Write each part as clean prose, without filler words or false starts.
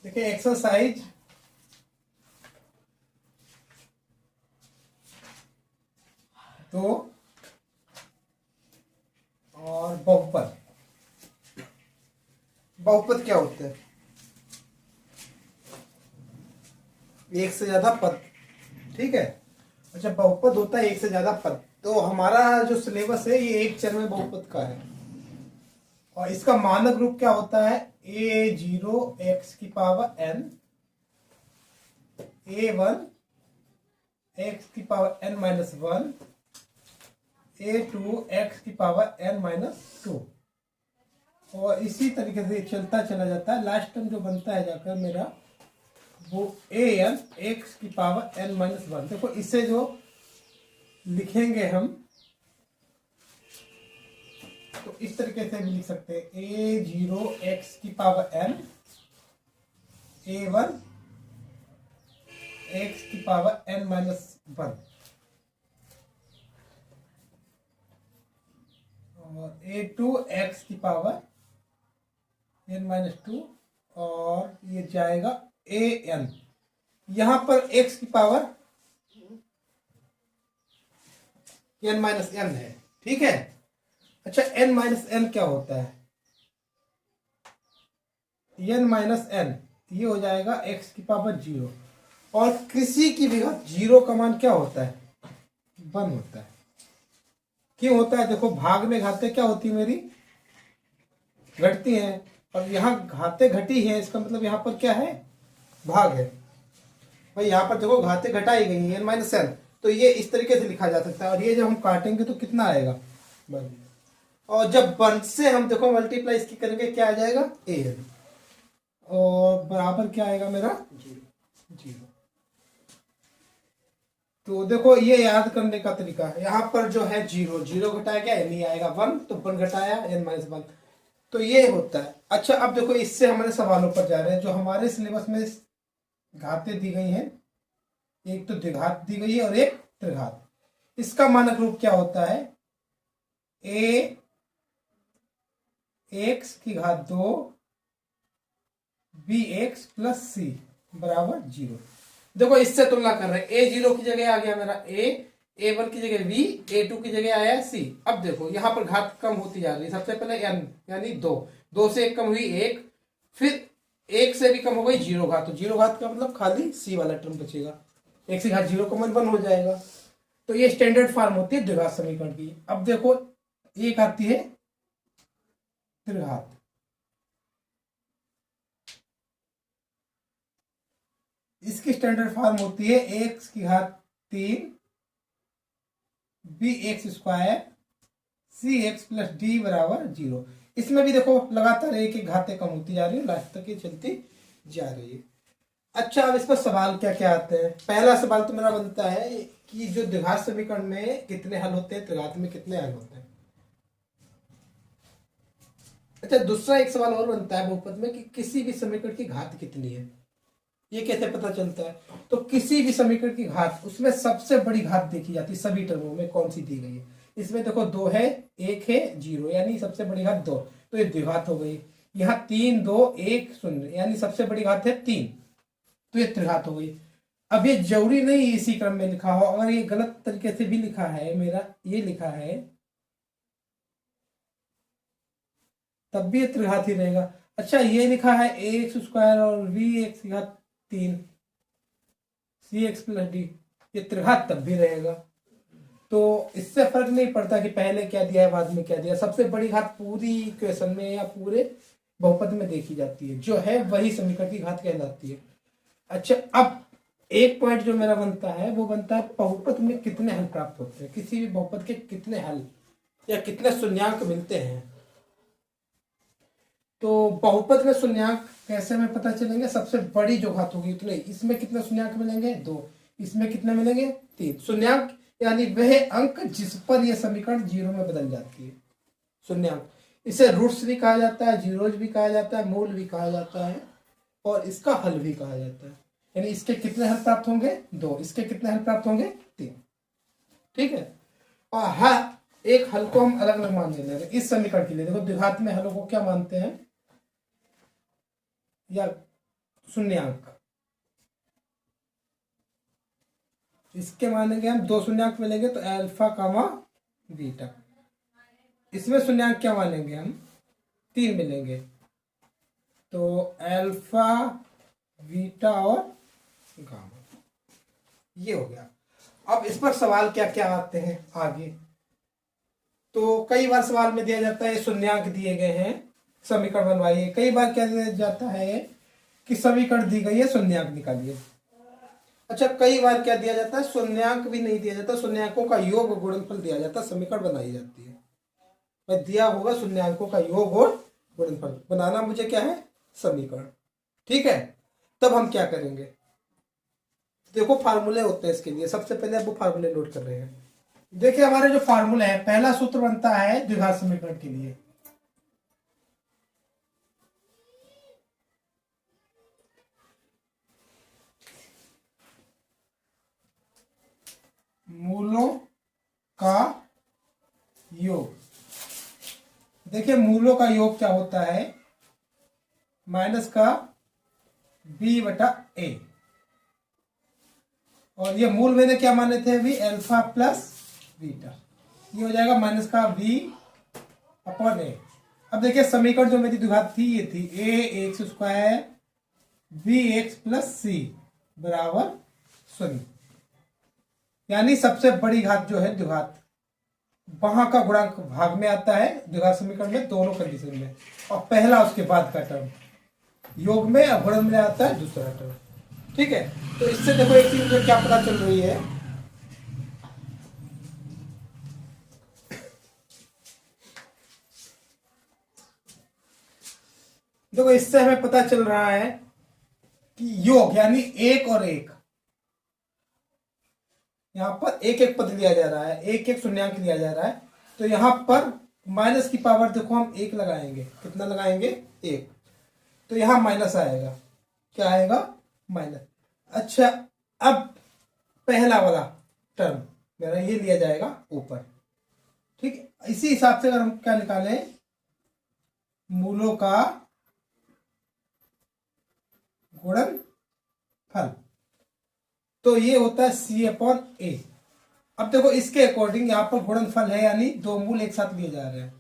देखिए एक्सरसाइज दो और बहुपद। बहुपद क्या होते हैं? एक से ज्यादा पद। ठीक है। अच्छा, बहुपद होता है एक से ज्यादा पद। तो हमारा जो सिलेबस है ये एक चरण में बहुपद का है और इसका मानक रूप क्या होता है? a0 x⁴n, a1 x⁴n-1, a2 x⁴n-2 और इसी तरीके से चलता चला जाता है। लास्ट टर्म जो बनता है जाकर मेरा वो an x⁴n-1। देखो इसे जो लिखेंगे हम तो इस तरीके से भी लिख सकते हैं a0 x⁴n, a1 x⁴n-1 और a2 x⁴n-2 और ये जाएगा an। यहां पर x की पावर n-n है। ठीक है। अच्छा, n-n क्या होता है? n-n ये हो जाएगा x⁴0 और किसी की भी घात 0 का मान क्या होता है? 1 होता है। क्यों होता है? देखो भाग में घातें क्या होती है मेरी? घटती हैं और यहाँ घातें घटी है, इसका मतलब यहाँ पर क्या है? भाग है। भाई यहाँ पर देखो घातें घटाई गई हैं n-n, तो ये इस तरीके से लिखा जा सकता है और ये जब हम काटेंगे तो कितना आएगा? 1। और जब 1 से हम देखो मल्टीप्लाई इसकी करेंगे क्या आ जाएगा? an और बराबर क्या आएगा मेरा? 0। तो देखो ये याद करने का तरीका है। यहाँ पर जो है 0 घटाया क्या? n ही आएगा। 1 तो 1 घटाया n-1, तो ये होता है। अच्छा, अब देखो इससे हमारे सवालों पर जा रहे हैं। जो हमारे सिलेबस में घातें दी गई हैं, एक तो द्विघात दी गई है और एक त्रिघात। इसका मानक रूप क्या होता है? a x⁴2 bx + c बराबर 0। देखो इससे तुलना कर रहे हैं। a0 की जगह आ गया मेरा a1 की जगह b, a2 की जगह आया c। अब देखो यहाँ पर घात कम होती जा रही है। सबसे पहले n यानी 2 से 1 कम हुई 1, फिर 1 से भी कम हो गई 0 घात। तो 0 घात का मतलब खाली c वाला टर्म बचेगा। 1 से घात 0 कॉमन 1 हो जाएगा। तो ये स्टैंडर्ड फॉर्म होती है द्विघात समीकरण की। अब देखो एक आती है त्रिघात। इसकी स्टैंडर्ड फॉर्म होती है x⁴ bx² cx + d बराबर 0। इसमें भी देखो लगातार एक एक घातें कम होती जा रही है, लास्ट तक ये चलती जा रही है। अच्छा, अब इस पर सवाल क्या क्या आते हैं? पहला सवाल तो मेरा बनता है कि जो द्विघात समीकरण में कितने हल होते हैं, त्रिघात में कितने हल होते हैं। अच्छा, दूसरा एक सवाल और बनता है बहुपद में कि किसी भी समीकरण की घात कितनी है। ये कैसे पता चलता है? तो किसी भी समीकरण की घात, उसमें सबसे बड़ी घात देखी जाती है सभी टर्मों में, कौन सी दी गई है। इसमें देखो 2 है, 1 है, 0 यानी सबसे बड़ी घात 2, तो ये द्विघात हो गई। यहाँ 3 2 1 0 यानी सबसे बड़ी घात है 3, तो ये त्रिघात हो गई। अब ये जरूरी नहीं इसी क्रम में लिखा हो, अगर ये गलत तरीके से भी लिखा है, मेरा ये लिखा है तब भी ये त्रिघात ही रहेगा। अच्छा, ये लिखा है ax² और bx⁴ cx + d, ये त्रिघात तब भी रहेगा। तो इससे फर्क नहीं पड़ता कि पहले क्या दिया है बाद में क्या दिया। सबसे बड़ी घात पूरी इक्वेशन में या पूरे बहुपद में देखी जाती है, जो है वही समीकरण की घात कहलाती है। अच्छा, अब एक पॉइंट जो मेरा बनता है वो बनता है बहुपद में कितने हल प्राप्त होते हैं। किसी भी बहुपद के कितने हल या कितने शून्यांक मिलते हैं। तो बहुपद में शून्यांक कैसे में पता चलेंगे? सबसे बड़ी जो घात होगी उतने, इसमें कितने शून्यांक मिलेंगे? 2, इसमें कितने मिलेंगे? 3। शून्यांक यानी वह अंक जिस पर यह समीकरण 0 में बदल जाती है, शून्यांक। इसे रूट्स भी कहा जाता है, जीरोज भी कहा जाता है, मूल भी कहा जाता है और इसका हल भी कहा जाता है। यानी इसके कितने हल प्राप्त होंगे? 2। इसके कितने हल प्राप्त होंगे? 3। ठीक है। और हर एक हल को हम अलग अलग मानने लगे इस समीकरण के लिए। देखो द्विघात में हलों को क्या मानते हैं, या शून्यांक, इसके मानेंगे हम 2 शून्यांक मिलेंगे तो अल्फा कामा बीटा। इसमें शून्यांक क्या मानेंगे हम, 3 मिलेंगे तो अल्फा बीटा और गामा। ये हो गया। अब इस पर सवाल क्या क्या आते हैं आगे, तो कई बार सवाल में दिया जाता है शून्यांक दिए गए हैं समीकरण बनवाइए, कई बार क्या दिया जाता है कि समीकरण दी गई है शून्यांक निकालिए। अच्छा, कई बार क्या दिया जाता है, शून्यांक भी नहीं दिया जाता, शून्यांकों का योग गुणनफल दिया जाता है, समीकरण बनाई जाती है। मैं दिया होगा शून्यांकों का योग और गुणनफल, बनाना मुझे क्या है, समीकरण। ठीक है, तब हम क्या करेंगे, देखो फार्मूले होते हैं इसके लिए। सबसे पहले अब वो फार्मूले नोट कर रहे हैं। देखिए हमारे जो फार्मूला है, पहला सूत्र बनता है द्विघात समीकरण के लिए, मूलों का योग। देखिए मूलों का योग क्या होता है, माइनस का b बटा a, और ये मूल मैंने क्या माने थे अभी, अल्फा प्लस बीटा, ये हो जाएगा माइनस का v अपॉन a। अब देखिए समीकरण जो मेरी द्विघात थी ये थी a X square B x plus C बराबर 0, यानी सबसे बड़ी घात जो है द्विघात, वहां का गुणांक भाग में आता है द्विघात समीकरण में, दोनों कंडीशन में, और पहला उसके बाद का टर्म योग में और गुणन में आता है दूसरा टर्म। ठीक है, तो इससे देखो एक चीज मुझे क्या पता चल रही है, देखो इससे हमें पता चल रहा है कि योग यानी एक और एक, यहां पर एक एक पद लिया जा रहा है, एक एक शून्यांक लिया जा रहा है, तो यहां पर माइनस की पावर देखो हम एक लगाएंगे, कितना लगाएंगे, एक, तो यहां माइनस आएगा, क्या आएगा, माइनस। अच्छा, अब पहला वाला टर्म मेरा ये लिया जाएगा ऊपर। ठीक है, इसी हिसाब से अगर हम क्या निकालें, मूलों का गुणनफल, तो ये होता है c अपॉन a। अब देखो इसके अकॉर्डिंग यहां पर गुणनफल है, यानी दो मूल एक साथ लिए जा रहे हैं,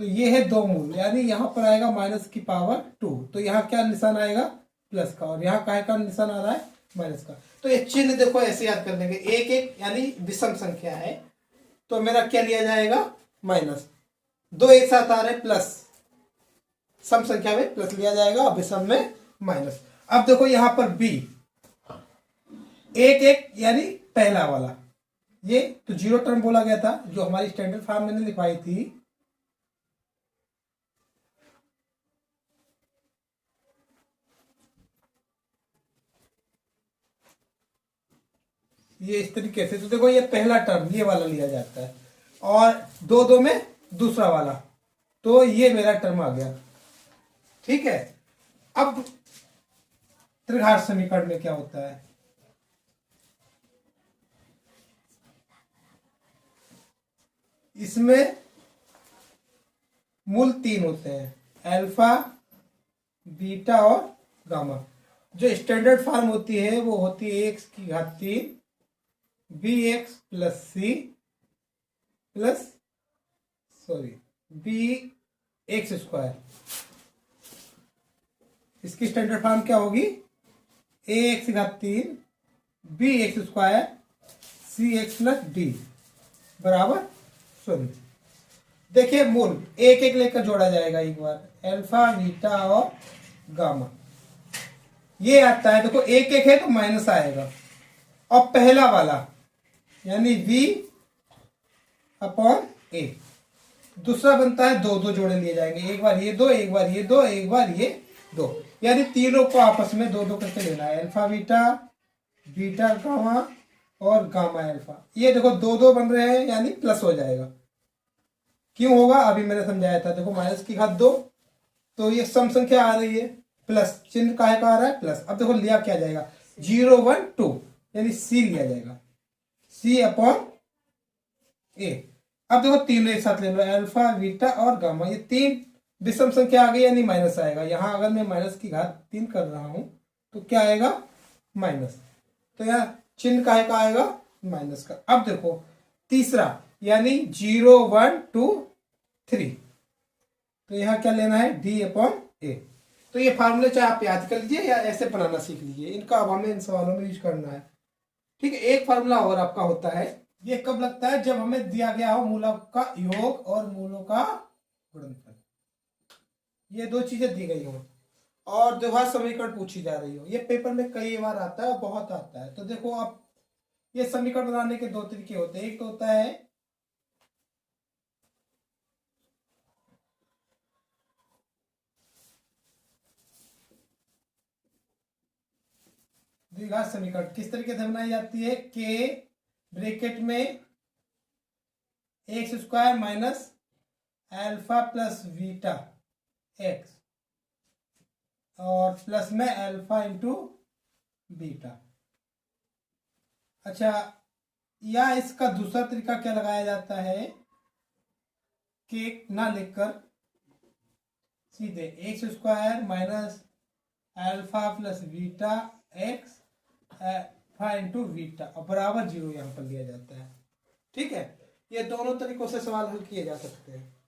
तो ये है दो मूल, यानी यहां पर आएगा माइनस की पावर 2, तो यहां क्या निशान आएगा, प्लस का, और यहाँ काय का निशान आ रहा है, माइनस का। तो ये चिन्ह देखो ऐसे याद कर लेंगे, एक एक यानी विषम संख्या है, तो मेरा क्या लिया जाएगा, माइनस, दो एक साथ आ रहे प्लस, सम संख्या में प्लस लिया जाएगा और विषम में माइनस। अब देखो यहां पर b, एक एक यानी पहला वाला, ये तो जीरो टर्म बोला गया था, जो हमारी स्टैंडर्ड फॉर्म मैंने लिखवाई थी, ये इस तरीके से, तो देखो ये पहला टर्म ये वाला लिया जाता है, और दो दो में दूसरा वाला, तो ये मेरा टर्म आ गया। ठीक है, अब त्रिघात समीकरण में क्या होता है, इसमें मूल 3 होते हैं, अल्फा बीटा और गामा। जो स्टैंडर्ड फॉर्म होती है वो होती है एक्स की घात 3 b x plus c plus b x square. इसकी स्टैंडर्ड फॉर्म क्या होगी, ए एक्स की घात 3 b x square c x plus d बराबर 0। देखिए मूल एक एक लेकर जोड़ा जाएगा एक बार, अल्फा बीटा और गामा, ये आता है, देखो एक एक है तो माइनस आएगा, और पहला वाला यानी v अपॉन a, दूसरा बनता है दो दो जोड़े लिए जाएंगे, एक बार ये दो, एक बार ये दो, एक बार ये दो, यानी तीनों को आपस में दो दो करके लेना है, अल्फा बीटा, बीटा गामा और गामा अल्फा। ये देखो दो दो बन रहे हैं यानी प्लस हो जाएगा, क्यों होगा अभी मैंने समझाया था, देखो माइनस की घात 2, तो ये सम संख्या आ रही है, प्लस चिन्ह काहे का आ रहा है, प्लस। अब देखो लिया क्या जाएगा, 0 1 2 यानी c लिया जाएगा, c अपॉन a। अब देखो तीनों एक साथ ले लो, अल्फा बीटा और गामा, ये तीन विषम संख्या आ गई यानी माइनस आएगा। यहां अगर मैं माइनस की घात 3 कर रहा हूं तो क्या आएगा, माइनस। तो यहाँ चिन्ह काहे का आएगा, माइनस का। अब देखो तीसरा यानी 0 1 2 3, तो यहाँ क्या लेना है, D/A। तो ये फार्मूले चाहे आप याद कर लीजिए या ऐसे बनाना सीख लीजिए, इनका अब हमें इन सवालों में यूज करना है। ठीक है, एक फार्मूला और आपका होता है, ये कब लगता है, जब हमें दिया गया हो मूलों का योग और मूलों का गुणनफल, ये दो चीजें दी गई हो और द्विघात समीकरण पूछी जा रही हो। ये पेपर में कई बार आता है और बहुत आता है। तो देखो आप, ये समीकरण बनाने के दो तरीके होते हैं। एक तो होता है द्विघात समीकरण, किस तरीके से बनाई जाती है, के ब्रैकेट में x square minus alpha plus beta x और प्लस में अल्फा इंटू बीटा। अच्छा, या इसका दूसरा तरीका क्या लगाया जाता है, के ना लिखकर सीधे x square minus alpha plus beta x alpha into beta और बराबर 0 यहाँ पर लिया जाता है। ठीक है, ये दोनों तरीकों से सवाल हल किए जा सकते हैं।